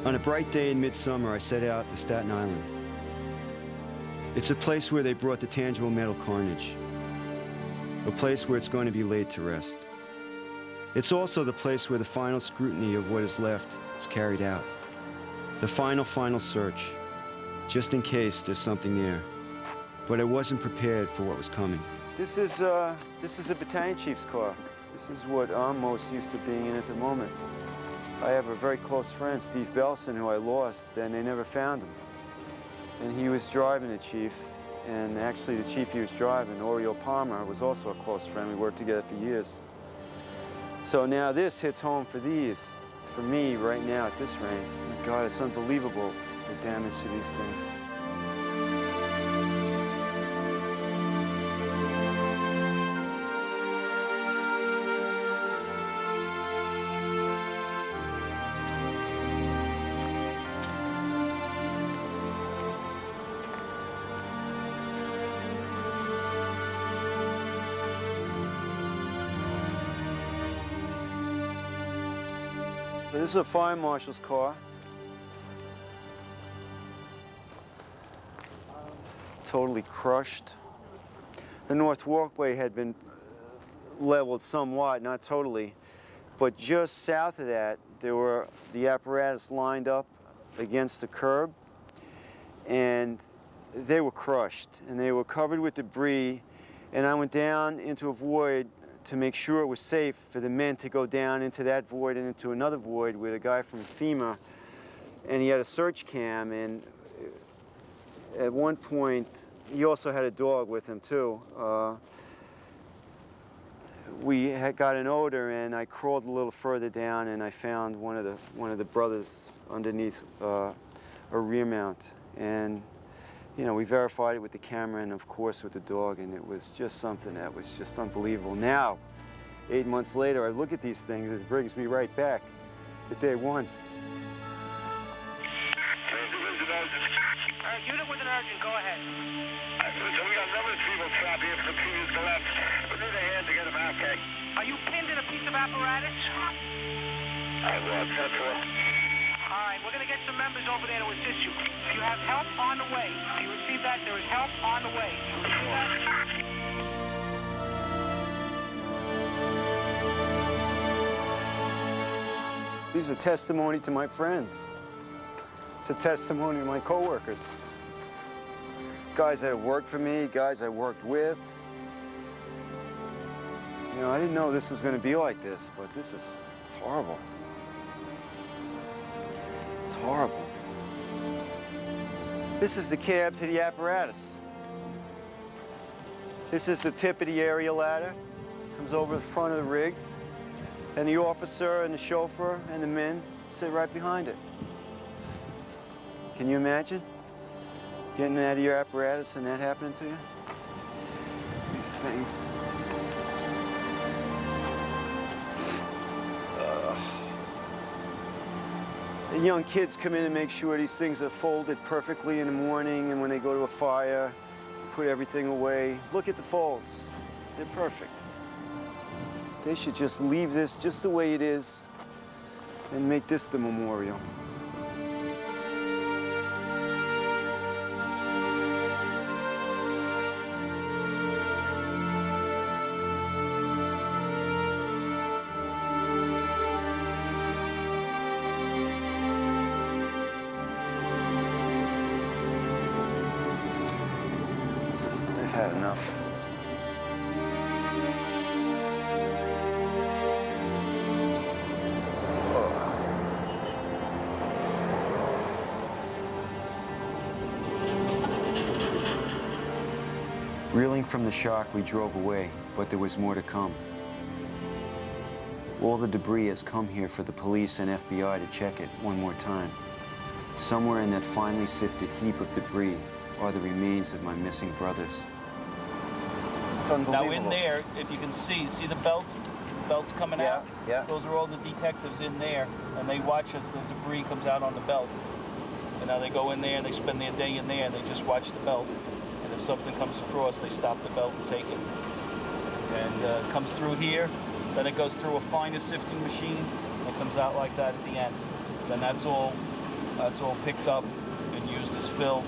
On a bright day in midsummer, I set out to Staten Island. It's a place where they brought the tangible metal carnage, a place where it's going to be laid to rest. It's also the place where the final scrutiny of what is left is carried out. The final search, just in case there's something there. But I wasn't prepared for what was coming. This is a battalion chief's car. This is what I'm most used to being in at the moment. I have a very close friend, Steve Belson, who I lost, and they never found him. And he was driving the chief, and actually the chief he was driving, Oriole Palmer, was also a close friend. We worked together for years. So now this hits home for these, for me right now at this range. God, it's unbelievable, the damage to these things. This is a fire marshal's car. Totally crushed. The north walkway had been leveled somewhat, not totally, but just south of that, there were the apparatus lined up against the curb, and they were crushed, and they were covered with debris, and I went down into a void to make sure it was safe for the men to go down into that void and into another void with a guy from FEMA, and he had a search cam, and at one point, he also had a dog with him too. We had got an odor, and I crawled a little further down, and I found one of the brothers underneath a rear mount, and you know, we verified it with the camera and, of course, with the dog, and it was just something that was just unbelievable. Now, 8 months later, I look at these things, it brings me right back to day one. Unit with an urgent, go ahead. So we got a number of people trapped here for the previous collapse. We need a hand to get them out, okay? Are you pinned in a piece of apparatus? I was, that's all. All right, we're going to get some members over there to assist you. You have help on the way. Do you receive that? There is help on the way. Do you receive that? These are testimony to my friends. It's a testimony to my coworkers. Guys that have worked for me, guys I worked with. You know, I didn't know this was going to be like this, but it's horrible. It's horrible. This is the cab to the apparatus. This is the tip of the area ladder. Comes over the front of the rig. And the officer and the chauffeur and the men sit right behind it. Can you imagine getting out of your apparatus and that happening to you? These things. The young kids come in and make sure these things are folded perfectly in the morning, and when they go to a fire, put everything away. Look at the folds. They're perfect. They should just leave this just the way it is and make this the memorial. Had enough. Reeling from the shock, we drove away, but there was more to come. All the debris has come here for the police and FBI to check it one more time. Somewhere in that finely sifted heap of debris are the remains of my missing brothers. It's unbelievable. Now in there, if you can see the belts coming out? Yeah. Those are all the detectives in there, and they watch as the debris comes out on the belt. And now they go in there and they spend their day in there and they just watch the belt. And if something comes across, they stop the belt and take it. And it comes through here, then it goes through a finer sifting machine, and it comes out like that at the end. Then that's all It's all picked up and used as fill.